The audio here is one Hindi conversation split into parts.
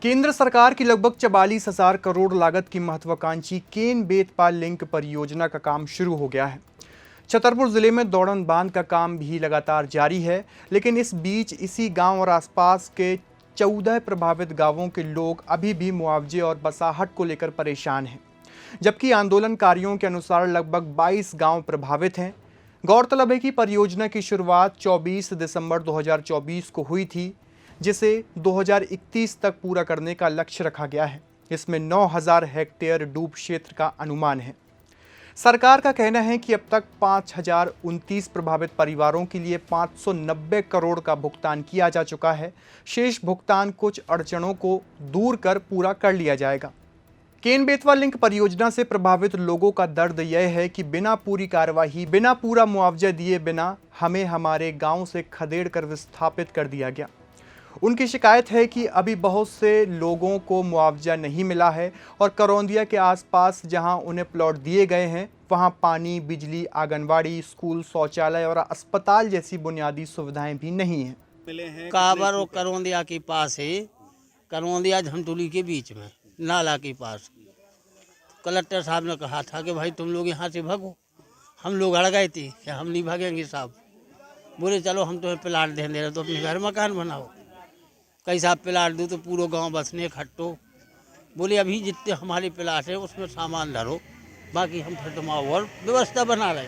केंद्र सरकार की लगभग 44,000 करोड़ लागत की महत्वाकांक्षी केन बेतपाल लिंक परियोजना का काम शुरू हो गया है। छतरपुर जिले में दौड़न बांध का काम भी लगातार जारी है, लेकिन इस बीच इसी गांव और आसपास के 14 प्रभावित गांवों के लोग अभी भी मुआवजे और बसाहट को लेकर परेशान हैं। जबकि आंदोलनकारियों के अनुसार लगभग 22 गांव प्रभावित हैं। गौरतलब है कि परियोजना की शुरुआत 24 दिसंबर 2024 को हुई थी, जिसे 2031 तक पूरा करने का लक्ष्य रखा गया है। इसमें 9,000 हेक्टेयर डूब क्षेत्र का अनुमान है। सरकार का कहना है कि अब तक 5,029 प्रभावित परिवारों के लिए 590 करोड़ का भुगतान किया जा चुका है। शेष भुगतान कुछ अड़चनों को दूर कर पूरा कर लिया जाएगा। केन बेतवा लिंक परियोजना से प्रभावित लोगों का दर्द यह है कि बिना पूरी कार्यवाही, बिना पूरा मुआवजा दिए बिना हमें हमारे गांव से खदेड़ कर विस्थापित कर दिया गया। उनकी शिकायत है कि अभी बहुत से लोगों को मुआवजा नहीं मिला है और करौंदिया के आसपास जहां उन्हें प्लॉट दिए गए हैं वहां पानी, बिजली, आंगनवाड़ी, स्कूल, शौचालय और अस्पताल जैसी बुनियादी सुविधाएं भी नहीं हैं। काबर और करौंदिया के पास है, करौंदिया झमटुली के बीच में नाला के पास। कलेक्टर साहब ने कहा था कि भाई तुम लोग यहाँ से भागो। हम लोग अड़ गए थे कि हम नहीं भागेंगे साहब। बोले चलो हम तुम्हें प्लाट दे रहे तो अपने घर मकान बनाओ। कई साहब प्लाट दो तो पूरा गांव बसने इकट्ठो। बोले अभी जितने हमारे प्लाट है उसमें सामान धरो, बाकी हम फिर तुम और व्यवस्था बना रहे।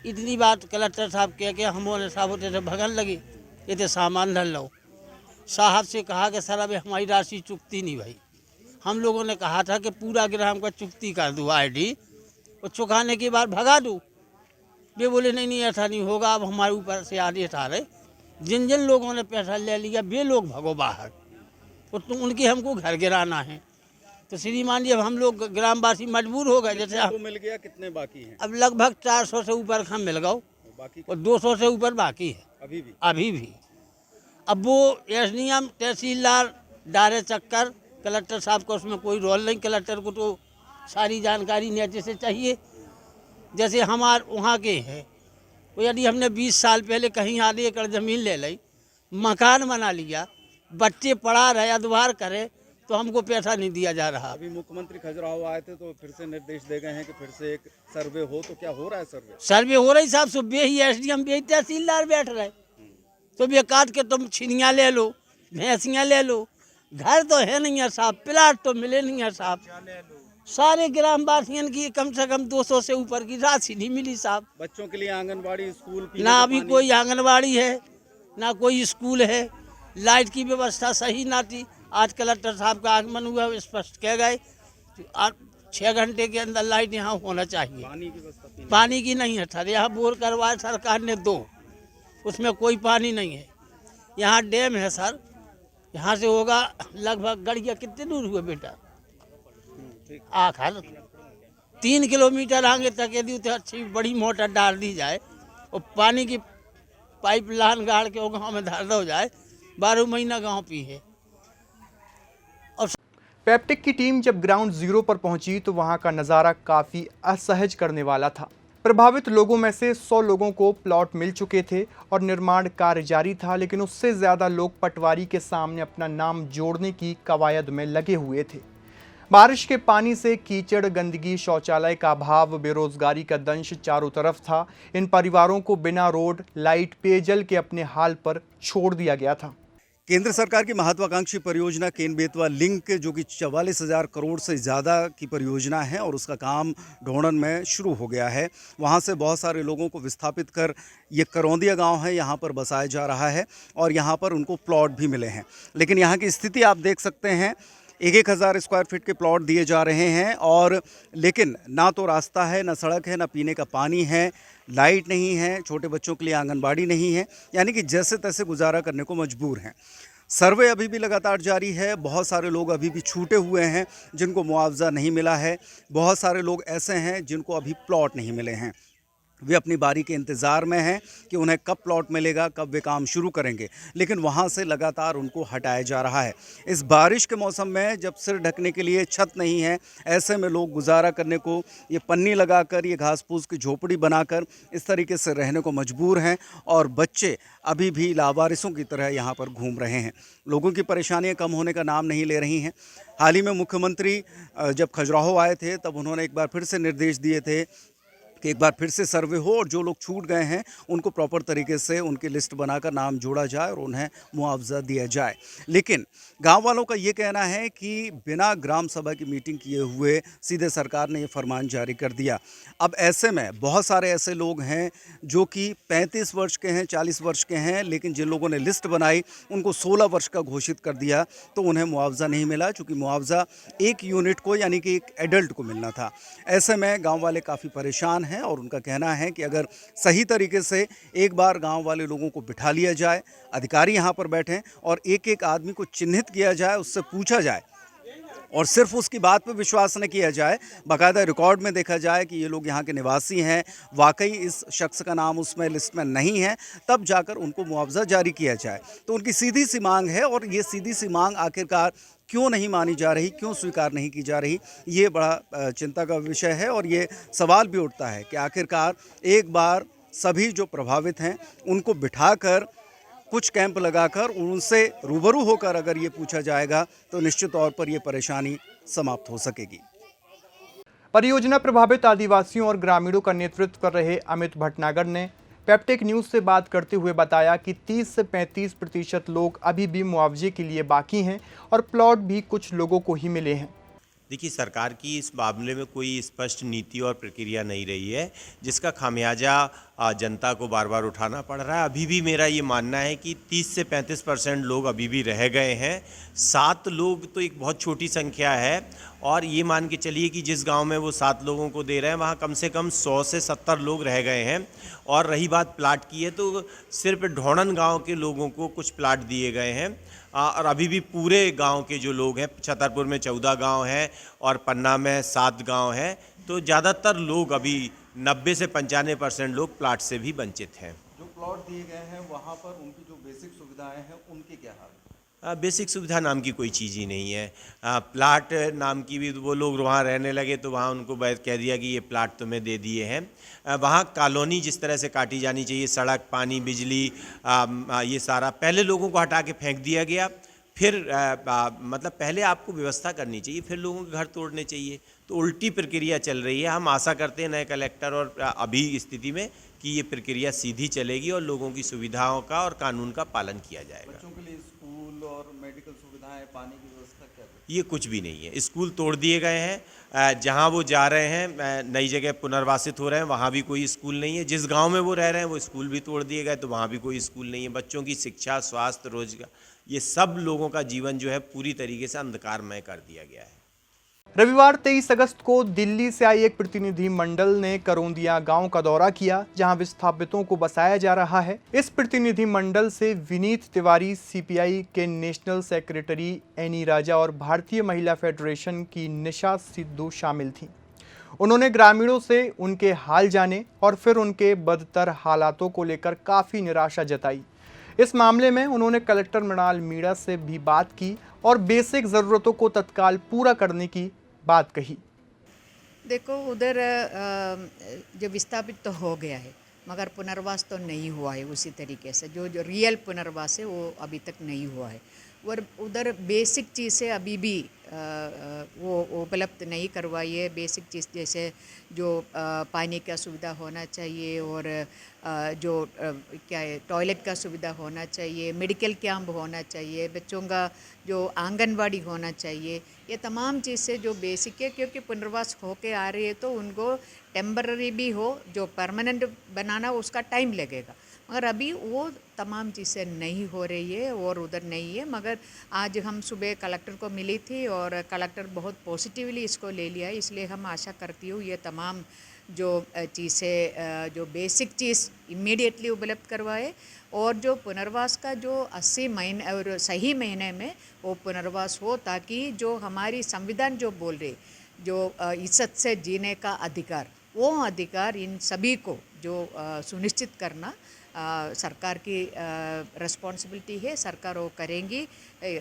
इतनी बात कलेक्टर साहब कह के हम साहब होते थे भगन लगे, ये थे सामान धर लो। साहब से कहा कि सर अभी हमारी राशि चुकती नहीं भाई। हम लोगों ने कहा था कि पूरा ग्राम का चुकती कर दो आईडी और चुकाने के बाद भगा दो। वे बोले नहीं ऐसा नहीं होगा, अब हमारे ऊपर से आदेश आ रहे। जिन जिन लोगों ने पैसा ले लिया वे लोग भगो बाहर, और तुम उनके हमको घर गिराना है। तो श्रीमान जी अब हम लोग ग्रामवासी मजबूर हो गए। जैसे तो मिल गया, कितने बाकी हैं? अब लगभग 400 से ऊपर हम मिल गए बाकी और 200 से ऊपर बाकी है अभी भी। अब वो एसडीएम तहसीलदार डारे चक्कर, कलेक्टर साहब को उसमें कोई रोल नहीं। कलेक्टर को तो सारी जानकारी नीचे से चाहिए। जैसे हमारे वहाँ के हैं, तो यदि हमने 20 साल पहले कहीं आधे एकड़ ज़मीन ले ली, मकान बना लिया, बच्चे पढ़ा रहे, अधवार करे, तो हमको पैसा नहीं दिया जा रहा। अभी मुख्यमंत्री खजुराहो आए थे तो फिर से निर्देश दे गए हैं कि फिर से एक सर्वे हो, तो क्या हो रहा है सर्वे? सर्वे हो रही साहब, सुबह ही एसडीएम भी तहसीलदार बैठ रहे। तो वे काट के तुम छिनियाँ ले लो, भैंसियाँ ले लो, घर तो है नहीं है साहब, प्लाट तो मिले नहीं है साहब। सारे ग्रामवासियों की कम से कम 200 से ऊपर की राशि नहीं मिली साहब। बच्चों के लिए आंगनबाड़ी, स्कूल, ना अभी कोई आंगनबाड़ी है ना कोई स्कूल है। लाइट की व्यवस्था सही ना थी। आज कलेक्टर साहब का आगमन हुआ, स्पष्ट कह गए 6 घंटे के अंदर लाइट यहाँ होना चाहिए। पानी की नहीं है सर, यहाँ बोर करवाए सरकार ने 2, उसमें कोई पानी नहीं है। यहाँ डैम है सर, यहाँ से होगा लगभग गड़िया कितने दूर हुए बेटा, आखिर 3 किलोमीटर आगे तक यदि तो अच्छी बड़ी मोटर डाल दी जाए और पानी की पाइप लाइन गाड़ के वो गाँव में धार हो जाए, 12 महीना गाँव पी है। पेप्टिक की टीम जब ग्राउंड जीरो पर पहुंची तो वहां का नज़ारा काफ़ी असहज करने वाला था। प्रभावित लोगों में से 100 लोगों को प्लॉट मिल चुके थे और निर्माण कार्य जारी था, लेकिन उससे ज़्यादा लोग पटवारी के सामने अपना नाम जोड़ने की कवायद में लगे हुए थे। बारिश के पानी से कीचड़, गंदगी, शौचालय का अभाव, बेरोजगारी का दंश चारों तरफ था। इन परिवारों को बिना रोड, लाइट, पेयजल के अपने हाल पर छोड़ दिया गया था। केंद्र सरकार की महत्वाकांक्षी परियोजना केन बेतवा लिंक, जो कि 44,000 करोड़ से ज़्यादा की परियोजना है और उसका काम ढोंडन में शुरू हो गया है। वहाँ से बहुत सारे लोगों को विस्थापित कर ये करौंदिया गांव है, यहाँ पर बसाया जा रहा है और यहाँ पर उनको प्लॉट भी मिले हैं। लेकिन यहाँ की स्थिति आप देख सकते हैं, 1,000 स्क्वायर फीट के प्लॉट दिए जा रहे हैं और लेकिन ना तो रास्ता है, ना सड़क है, ना पीने का पानी है, लाइट नहीं है, छोटे बच्चों के लिए आंगनबाड़ी नहीं है। यानी कि जैसे तैसे गुजारा करने को मजबूर हैं। सर्वे अभी भी लगातार जारी है। बहुत सारे लोग अभी भी छूटे हुए हैं जिनको मुआवजा नहीं मिला है। बहुत सारे लोग ऐसे हैं जिनको अभी प्लॉट नहीं मिले हैं। वे अपनी बारी के इंतज़ार में हैं कि उन्हें कब प्लॉट मिलेगा, कब वे काम शुरू करेंगे, लेकिन वहाँ से लगातार उनको हटाया जा रहा है। इस बारिश के मौसम में जब सिर ढकने के लिए छत नहीं है, ऐसे में लोग गुजारा करने को ये पन्नी लगाकर, ये घास फूस की झोपड़ी बनाकर इस तरीके से रहने को मजबूर हैं और बच्चे अभी भी लावारिसों की तरह यहाँ पर घूम रहे हैं। लोगों की परेशानियाँ कम होने का नाम नहीं ले रही हैं। हाल ही में मुख्यमंत्री जब खजुराहो आए थे तब उन्होंने एक बार फिर से निर्देश दिए थे कि एक बार फिर से सर्वे हो और जो लोग छूट गए हैं उनको प्रॉपर तरीके से उनकी लिस्ट बनाकर नाम जोड़ा जाए और उन्हें मुआवजा दिया जाए। लेकिन गांव वालों का ये कहना है कि बिना ग्राम सभा की मीटिंग किए हुए सीधे सरकार ने ये फरमान जारी कर दिया। अब ऐसे में बहुत सारे ऐसे लोग हैं जो कि 35 वर्ष के हैं, 40 वर्ष के हैं, लेकिन जिन लोगों ने लिस्ट बनाई उनको 16 वर्ष का घोषित कर दिया तो उन्हें मुआवजा नहीं मिला, चूँकि मुआवजा एक यूनिट को यानी कि एक एडल्ट को मिलना था। ऐसे में गाँव वाले काफ़ी परेशान हैं और उनका कहना है कि अगर सही तरीके से एक बार गांव वाले लोगों को बिठा लिया जाए, अधिकारी यहां पर बैठें और एक एक आदमी को चिन्हित किया जाए, उससे पूछा जाए और सिर्फ उसकी बात पर विश्वास न किया जाए, बाकायदा रिकॉर्ड में देखा जाए कि ये लोग यहाँ के निवासी हैं, वाकई इस शख्स का नाम उसमें लिस्ट में नहीं है, तब जाकर उनको मुआवजा जारी किया जाए। तो उनकी सीधी सी मांग है और ये सीधी सी मांग आखिरकार क्यों नहीं मानी जा रही, क्यों स्वीकार नहीं की जा रही, ये बड़ा चिंता का विषय है। और ये सवाल भी उठता है कि आखिरकार एक बार सभी जो प्रभावित हैं उनको बिठाकर कुछ कैंप लगाकर उनसे रूबरू होकर अगर ये पूछा जाएगा तो निश्चित तौर पर ये परेशानी समाप्त हो सकेगी। परियोजना प्रभावित आदिवासियों और ग्रामीणों का नेतृत्व कर रहे अमित भटनागर ने पेप्टेक न्यूज़ से बात करते हुए बताया कि 30 से 35% लोग अभी भी मुआवजे के लिए बाकी हैं और प्लॉट भी कुछ लोगों को ही मिले हैं। देखिए, सरकार की इस मामले में कोई स्पष्ट नीति और प्रक्रिया नहीं रही है, जिसका खामियाजा जनता को बार बार उठाना पड़ रहा है। अभी भी मेरा ये मानना है कि 30 से 35% लोग अभी भी रह गए हैं। 7 लोग तो एक बहुत छोटी संख्या है और ये मान के चलिए कि जिस गांव में वो 7 लोगों को दे रहे हैं वहाँ कम से कम 100 से 70 लोग रह गए हैं। और रही बात प्लाट की है तो सिर्फ ढोणन गाँव के लोगों को कुछ प्लाट दिए गए हैं और अभी भी पूरे गांव के जो लोग हैं, छतरपुर में 14 गांव हैं और पन्ना में 7 गांव हैं, तो ज़्यादातर लोग अभी 90 से 95% लोग प्लाट से भी वंचित हैं। जो प्लॉट दिए गए हैं वहाँ पर उनकी जो बेसिक सुविधाएं हैं उनके क्या हाल? बेसिक सुविधा नाम की कोई चीज़ ही नहीं है। प्लाट नाम की भी वो लोग वहाँ रहने लगे तो वहाँ उनको कह दिया कि ये प्लाट तुम्हें दे दिए हैं। वहाँ कॉलोनी जिस तरह से काटी जानी चाहिए, सड़क, पानी, बिजली, ये सारा पहले लोगों को हटा के फेंक दिया गया। फिर मतलब पहले आपको व्यवस्था करनी चाहिए, फिर लोगों के घर तोड़ने चाहिए, तो उल्टी प्रक्रिया चल रही है। हम आशा करते हैं नए कलेक्टर और अभी स्थिति में कि ये प्रक्रिया सीधी चलेगी और लोगों की सुविधाओं का और कानून का पालन किया जाएगा। बच्चों के लिए स्कूल और मेडिकल सुविधाएं, पानी की व्यवस्था क्या है? ये कुछ भी नहीं है। स्कूल तोड़ दिए गए हैं, जहाँ वो जा रहे हैं नई जगह पुनर्वासित हो रहे हैं वहाँ भी कोई स्कूल नहीं है। जिस गांव में वो रह रहे हैं वो स्कूल भी तोड़ दिए गए तो वहाँ भी कोई स्कूल नहीं है। बच्चों की शिक्षा, स्वास्थ्य, रोजगार, ये सब लोगों का जीवन जो है पूरी तरीके से अंधकारमय कर दिया गया है। रविवार 23 अगस्त को दिल्ली से आई एक प्रतिनिधि मंडल ने करौंदिया गांव का दौरा किया, जहां विस्थापितों को बसाया जा रहा है। इस प्रतिनिधि मंडल से विनीत तिवारी, सीपीआई के नेशनल सेक्रेटरी एनी राजा और भारतीय महिला फेडरेशन की निशा सिद्धू शामिल थीं। उन्होंने ग्रामीणों से उनके हाल जाने और फिर उनके बदतर हालातों को लेकर काफ़ी निराशा जताई। इस मामले में उन्होंने कलेक्टर मृणाल मीणा से भी बात की और बेसिक ज़रूरतों को तत्काल पूरा करने की बात कही। देखो, उधर जो विस्थापित तो हो गया है मगर पुनर्वास तो नहीं हुआ है उसी तरीके से। जो रियल पुनर्वास है वो अभी तक नहीं हुआ है और उधर बेसिक चीज़ें अभी भी वो उपलब्ध नहीं करवाई है। बेसिक चीज़ जैसे जो पानी का सुविधा होना चाहिए और जो क्या है टॉयलेट का सुविधा होना चाहिए, मेडिकल कैंप होना चाहिए, बच्चों का जो आंगनवाड़ी होना चाहिए, ये तमाम चीज़ें जो बेसिक है। क्योंकि पुनर्वास होके आ रही है तो उनको टेम्पररी भी हो, जो परमानेंट बनाना उसका टाइम लगेगा, मगर अभी वो तमाम चीज़ें नहीं हो रही है और उधर नहीं है। मगर आज हम सुबह कलेक्टर को मिली थी और कलेक्टर बहुत पॉजिटिवली इसको ले लिया है। इसलिए हम आशा करती हूँ ये तमाम जो चीज़ें जो बेसिक चीज़ इमीडिएटली उपलब्ध करवाए और जो पुनर्वास का जो 80 महीने और सही महीने में वो पुनर्वास हो, ताकि जो हमारी संविधान जो बोल रही जो इज्जत से जीने का अधिकार वो अधिकार इन सभी को जो सुनिश्चित करना सरकार की रिस्पॉन्सिबिलिटी है, सरकार वो करेंगी।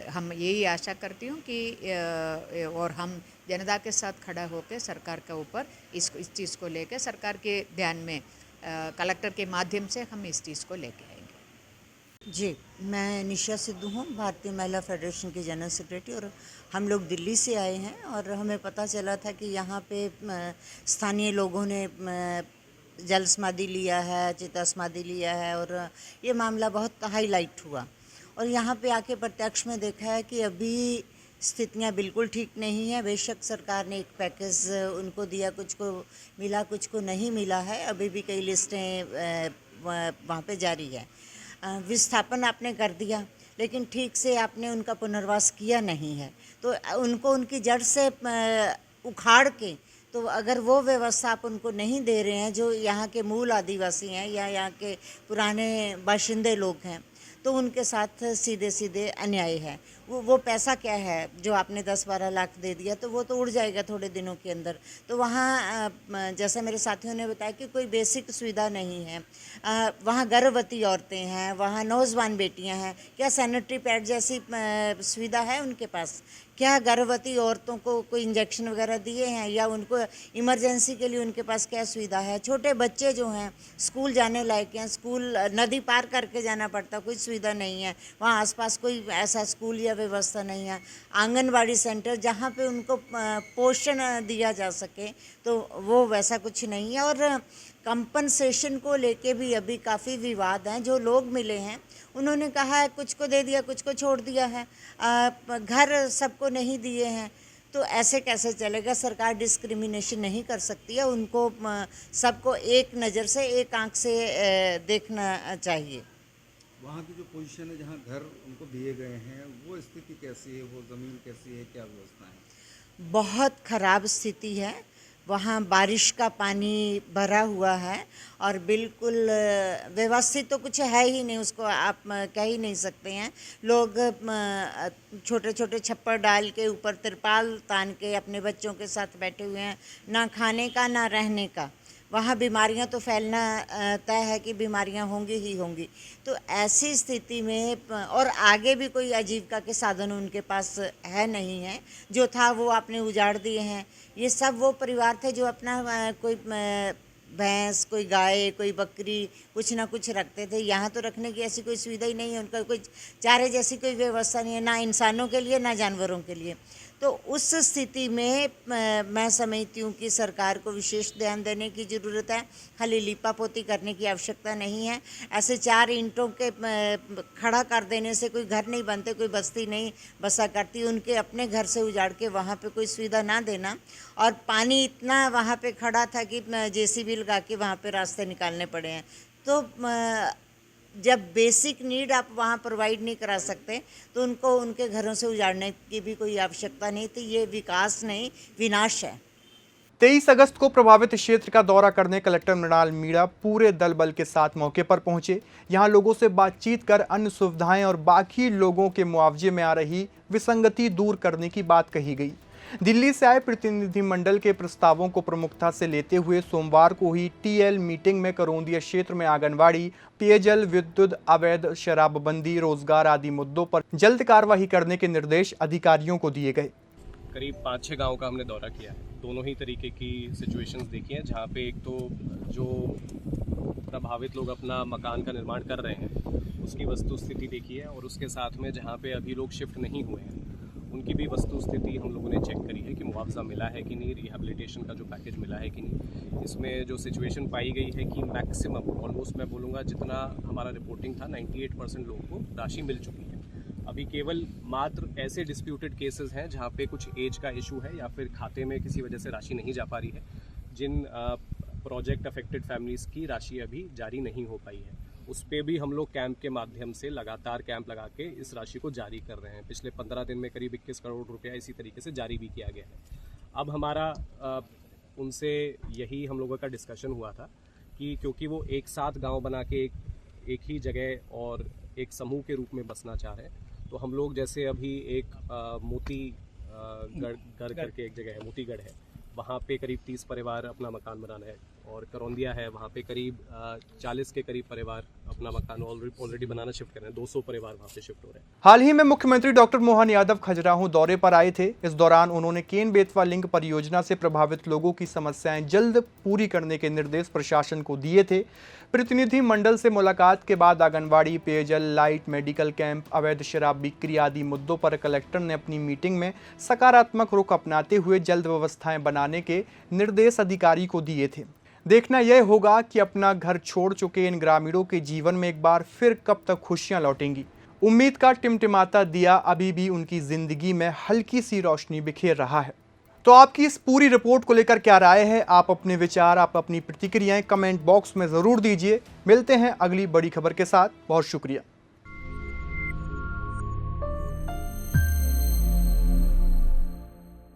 हम यही आशा करती हूँ कि और हम जनता के साथ खड़ा होकर सरकार के ऊपर इस चीज़ को लेकर सरकार के ध्यान में कलेक्टर के माध्यम से हम इस चीज़ को लेके आएंगे। जी, मैं निशा सिद्धू हूँ, भारतीय महिला फेडरेशन की जनरल सेक्रेटरी, और हम लोग दिल्ली से आए हैं और हमें पता चला था कि यहाँ पे स्थानीय लोगों ने जल समाधि लिया है, चिता समाधि लिया है और ये मामला बहुत हाईलाइट हुआ। और यहाँ पे आके प्रत्यक्ष में देखा है कि अभी स्थितियाँ बिल्कुल ठीक नहीं है। बेशक सरकार ने एक पैकेज उनको दिया, कुछ को मिला, कुछ को नहीं मिला है। अभी भी कई लिस्टें वहाँ पे जारी है। विस्थापन आपने कर दिया, लेकिन ठीक से आपने उनका पुनर्वास किया नहीं है, तो उनको उनकी जड़ से उखाड़ के, तो अगर वो व्यवस्था आप उनको नहीं दे रहे हैं जो यहाँ के मूल आदिवासी हैं या यहाँ के पुराने बाशिंदे लोग हैं, तो उनके साथ सीधे सीधे अन्याय है। वो पैसा क्या है जो आपने 10-12 लाख दे दिया, तो वो तो उड़ जाएगा थोड़े दिनों के अंदर। तो वहाँ जैसे मेरे साथियों ने बताया कि कोई बेसिक सुविधा नहीं है। वहाँ गर्भवती औरतें हैं, वहाँ नौजवान बेटियां हैं, क्या सैनिटरी पैड जैसी सुविधा है उनके पास? क्या गर्भवती औरतों को कोई इंजेक्शन वगैरह दिए हैं, या उनको इमरजेंसी के लिए उनके पास क्या सुविधा है? छोटे बच्चे जो हैं स्कूल जाने लायक हैं, स्कूल नदी पार करके जाना पड़ता, कोई सुविधा नहीं है। वहाँ आसपास कोई ऐसा स्कूल या व्यवस्था नहीं है। आंगनवाड़ी सेंटर जहाँ पे उनको पोषण दिया जा सके, तो वो वैसा कुछ नहीं है। और कंपनसेशन को लेके भी अभी काफ़ी विवाद हैं। जो लोग मिले हैं उन्होंने कहा है कुछ को दे दिया, कुछ को छोड़ दिया है, घर सबको नहीं दिए हैं। तो ऐसे कैसे चलेगा? सरकार डिस्क्रिमिनेशन नहीं कर सकती है, उनको सबको एक नज़र से, एक आंख से देखना चाहिए। वहाँ की जो पोजीशन है जहाँ घर उनको दिए गए हैं, वो स्थिति कैसी है, वो ज़मीन कैसी है, क्या व्यवस्था है? बहुत ख़राब स्थिति है। वहाँ बारिश का पानी भरा हुआ है और बिल्कुल व्यवस्थित तो कुछ है ही नहीं, उसको आप कह ही नहीं सकते हैं। लोग छोटे छोटे छप्पर डाल के ऊपर तिरपाल तान के अपने बच्चों के साथ बैठे हुए हैं, ना खाने का ना रहने का। वहाँ बीमारियाँ तो फैलना तय है कि बीमारियाँ होंगी ही होंगी। तो ऐसी स्थिति में और आगे भी कोई आजीविका के साधन उनके पास है नहीं है, जो था वो आपने उजाड़ दिए हैं। ये सब वो परिवार थे जो अपना कोई भैंस, कोई गाय, कोई बकरी, कुछ ना कुछ रखते थे। यहाँ तो रखने की ऐसी कोई सुविधा ही नहीं है, उनका कोई चारे जैसी कोई व्यवस्था नहीं है, ना इंसानों के लिए ना जानवरों के लिए। तो उस स्थिति में मैं समझती हूँ कि सरकार को विशेष ध्यान देने की ज़रूरत है। खाली लीपापोती करने की आवश्यकता नहीं है। ऐसे 4 ईंटों के खड़ा कर देने से कोई घर नहीं बनते, कोई बस्ती नहीं बसा करती। उनके अपने घर से उजाड़ के वहाँ पे कोई सुविधा ना देना, और पानी इतना वहाँ पे खड़ा था कि JCB लगा के वहाँ पे रास्ते निकालने पड़े हैं। तो जब बेसिक नीड आप वहाँ प्रोवाइड नहीं करा सकते, तो उनको उनके घरों से उजाड़ने की भी कोई आवश्यकता नहीं थी। ये विकास नहीं, विनाश है। 23 अगस्त को प्रभावित क्षेत्र का दौरा करने कलेक्टर मृणाल मीणा पूरे दल बल के साथ मौके पर पहुंचे। यहां लोगों से बातचीत कर अन्य सुविधाएं और बाकी लोगों के मुआवजे में आ रही विसंगति दूर करने की बात कही गई। दिल्ली से आए प्रतिनिधिमंडल के प्रस्तावों को प्रमुखता से लेते हुए सोमवार को हुई TL मीटिंग में करौंदिया क्षेत्र में आंगनवाड़ी, पेयजल, विद्युत, अवैध शराबबंदी, रोजगार आदि मुद्दों पर जल्द कार्रवाई करने के निर्देश अधिकारियों को दिए गए। करीब 5-6 गांव का हमने दौरा किया है। दोनों ही तरीके की सिचुएशंस देखी हैं, जहाँ पे एक तो जो प्रभावित लोग अपना मकान का निर्माण कर रहे हैं उसकी वस्तु स्थिति देखी है, और उसके साथ में जहाँ पे अभी लोग शिफ्ट नहीं हुए हैं उनकी भी वस्तु स्थिति हम लोगों ने चेक करी है कि मुआवजा मिला है कि नहीं, रिहेबिलिटेशन का जो पैकेज मिला है कि नहीं। इसमें जो सिचुएशन पाई गई है कि मैक्सिमम, ऑलमोस्ट मैं बोलूँगा जितना हमारा रिपोर्टिंग था, 98% लोगों को राशि मिल चुकी है। अभी केवल मात्र ऐसे डिस्प्यूटेड केसेस हैं जहाँ पे कुछ एज का इशू है या फिर खाते में किसी वजह से राशि नहीं जा पा रही है, जिन प्रोजेक्ट अफेक्टेड फैमिलीज़ की राशि अभी जारी नहीं हो पाई है। उस पर भी हम लोग कैंप के माध्यम से लगातार कैंप लगा के इस राशि को जारी कर रहे हैं। पिछले 15 दिन में करीब 21 करोड़ रुपया इसी तरीके से जारी भी किया गया है। अब हमारा उनसे यही हम लोगों का डिस्कशन हुआ था कि क्योंकि वो एक साथ गांव बना के एक ही जगह और एक समूह के रूप में बसना चाह रहे हैं, तो हम लोग जैसे अभी एक मोतीगढ़ करके एक जगह है, मोतीगढ़ है, वहाँ पे करीब 30 परिवार अपना मकान बनाना है, और करौंदिया है वहाँ पे करीब 40 के करीब परिवार अपना मकान ऑलरेडी बनाना शिफ्ट कर रहे हैं। 200 परिवार वहाँ पे शिफ्ट हो रहे हैं। हाल ही में मुख्यमंत्री डॉक्टर मोहन यादव खजुराहो दौरे पर आए थे। इस दौरान उन्होंने केन बेतवा लिंक परियोजना से प्रभावित लोगों की समस्याएं जल्द पूरी करने के निर्देश प्रशासन को दिए थे। प्रतिनिधि मंडल से मुलाकात के बाद आंगनबाड़ी, पेयजल, लाइट, मेडिकल कैंप, अवैध शराब बिक्री आदि मुद्दों पर कलेक्टर ने अपनी मीटिंग में सकारात्मक रुख अपनाते हुए जल्द व्यवस्थाएं बनाने के निर्देश अधिकारी को दिए थे। देखना यह होगा कि अपना घर छोड़ चुके इन ग्रामीणों के जीवन में एक बार फिर कब तक खुशियां लौटेंगी। उम्मीद का टिमटिमाता दिया अभी भी उनकी जिंदगी में हल्की सी रोशनी बिखेर रहा है। तो आपकी इस पूरी रिपोर्ट को लेकर क्या राय है? आप अपने विचार, आप अपनी प्रतिक्रियाएं कमेंट बॉक्स में ज़रूर दीजिए। मिलते हैं अगली बड़ी खबर के साथ। बहुत शुक्रिया।